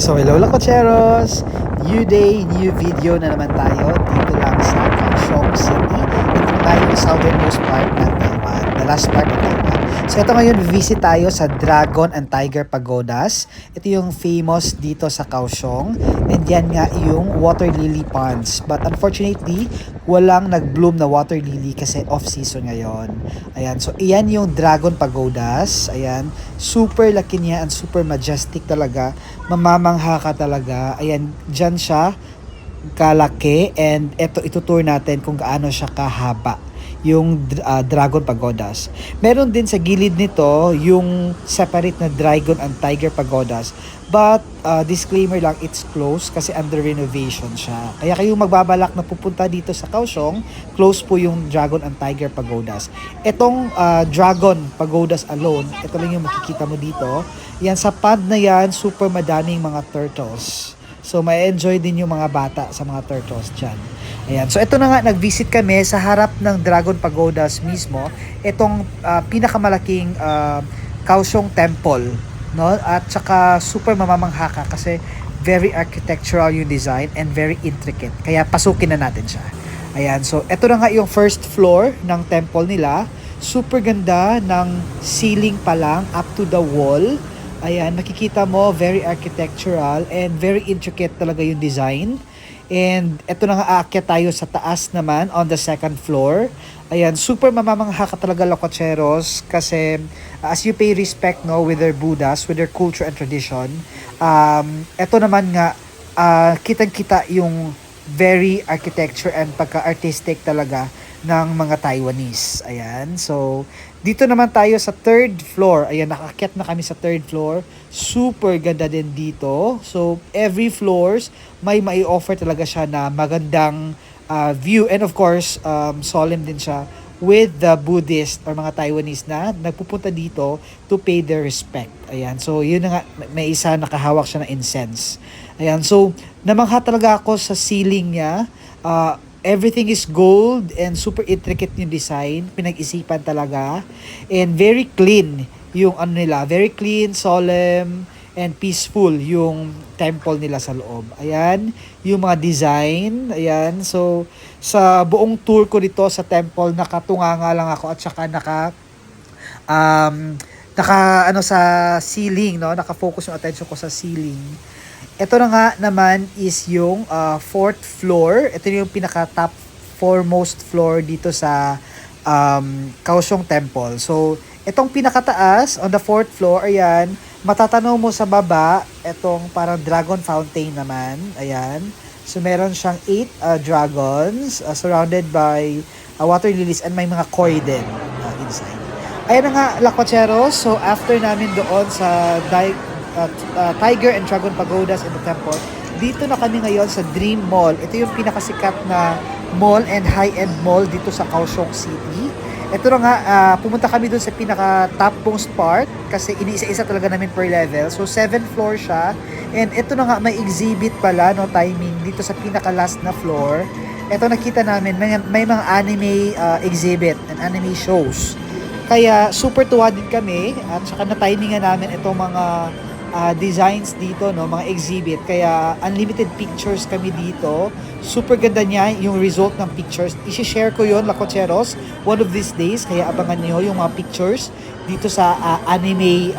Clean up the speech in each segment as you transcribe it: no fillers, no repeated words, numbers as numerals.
So hello Lakocheros! New day, new video na naman tayo dito lang sa Kaohsiung City. Ito na tayo yung southernmost part ng Taiwan, the last part ng Taiwan. So ito ngayon, visit tayo sa Dragon and Tiger Pagodas. Ito yung famous dito sa Kaohsiung. And yan nga yung water lily ponds. But unfortunately, walang nag-bloom na water lily kasi off-season ngayon. Ayan, so iyan yung Dragon Pagodas. Ayan, super laki niya and super majestic talaga. Mamamangha ka talaga. Ayan, dyan siya kalaki and ito itutour natin kung gaano siya kahaba yung Dragon Pagodas. Meron din sa gilid nito yung separate na Dragon and Tiger Pagodas. But disclaimer lang, it's closed kasi under renovation siya. Kaya kayo magbabalak na pupunta dito sa Kaohsiung, close po yung Dragon and Tiger Pagodas. Itong Dragon Pagodas alone, ito lang yung makikita mo dito. Yan, sa pond na yan, super madaming mga turtles. So, may enjoy din yung mga bata sa mga turtles dyan. Ayan. So, ito na nga, nag-visit kami sa harap ng Dragon Pagodas mismo. Itong pinakamalaking Kaohsiung Temple. No? At saka, super mamamangha ka kasi very architectural yung design and very intricate. Kaya, pasukin na natin siya. Ayan. So, ito na nga yung first floor ng temple nila. Super ganda ng ceiling pa lang up to the wall. Ayan, nakikita mo, very architectural and very intricate talaga yung design. And eto na nga, aakyat tayo sa taas naman on the second floor. Ayan, super mamamangha ka talaga Lakocheros kasi as you pay respect no with their Buddhas, with their culture and tradition. Eto naman nga, kitang-kita yung very architecture and pagka-artistic talaga ng mga Taiwanese. Ayan. So, dito naman tayo sa third floor. Ayan, nakaakyat na kami sa third floor. Super ganda din dito. So, every floors may mai-offer talaga siya na magandang view. And of course, solemn din siya with the Buddhist or mga Taiwanese na nagpupunta dito to pay their respect. Ayan. So, yun na nga, may isa nakahawak siya na incense. Ayan. So, namangha talaga ako sa ceiling niya. Everything is gold and super intricate yung design. Pinag-isipan talaga. And very clean yung ano nila. Very clean, solemn, and peaceful yung temple nila sa loob. Ayan, yung mga design. Ayan, so sa buong tour ko dito sa temple, nakatunganga lang ako at saka naka ano sa ceiling, no? Naka-focus yung attention ko sa ceiling. Ito na nga naman is yung fourth floor. Ito yung pinaka-top foremost floor dito sa Kaohsiung Temple. So, itong pinakataas on the fourth floor, ayan, matatanaw mo sa baba, itong parang dragon fountain naman. Ayan. So, meron siyang 8 dragons surrounded by water lilies and may mga koi din inside. Ayan na nga, Lakocheros. So, after namin doon sa Tiger and Dragon Pagodas in the temple, dito na kami ngayon sa Dream Mall. Ito yung pinakasikat na mall and high-end mall dito sa Kaohsiung City. Ito na nga, pumunta kami dun sa pinaka-topmost part kasi iniisa-isa talaga namin per level. So, 7th floor siya. And ito na nga, may exhibit pala, no, timing, dito sa pinaka-last na floor. Ito nakita namin, may mga anime exhibit and anime shows. Kaya, super tuwa din kami at saka na-timingan namin itong mga designs dito, no, mga exhibit. Kaya unlimited pictures kami dito. Super ganda niya yung result ng pictures. I-share ko yon Lakocheros one of these days. Kaya abangan niyo yung mga pictures dito sa anime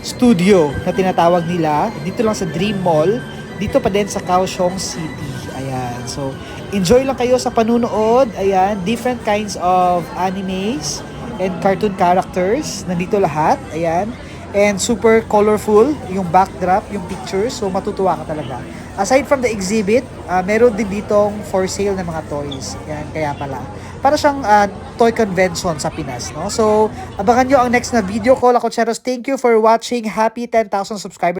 studio na tinatawag nila. Dito lang sa Dream Mall. Dito pa din sa Kaohsiung City. Ayan. So, enjoy lang kayo sa panunood. Ayan. Different kinds of animes and cartoon characters. Nandito lahat. Ayan. And super colorful yung backdrop, yung pictures. So, matutuwa ka talaga. Aside from the exhibit, meron din ditong for sale na mga toys. Yan, kaya pala. Para siyang toy convention sa Pinas, no? So, abangan nyo ang next na video ko, Lakocheros. Thank you for watching. Happy 10,000 subscribers.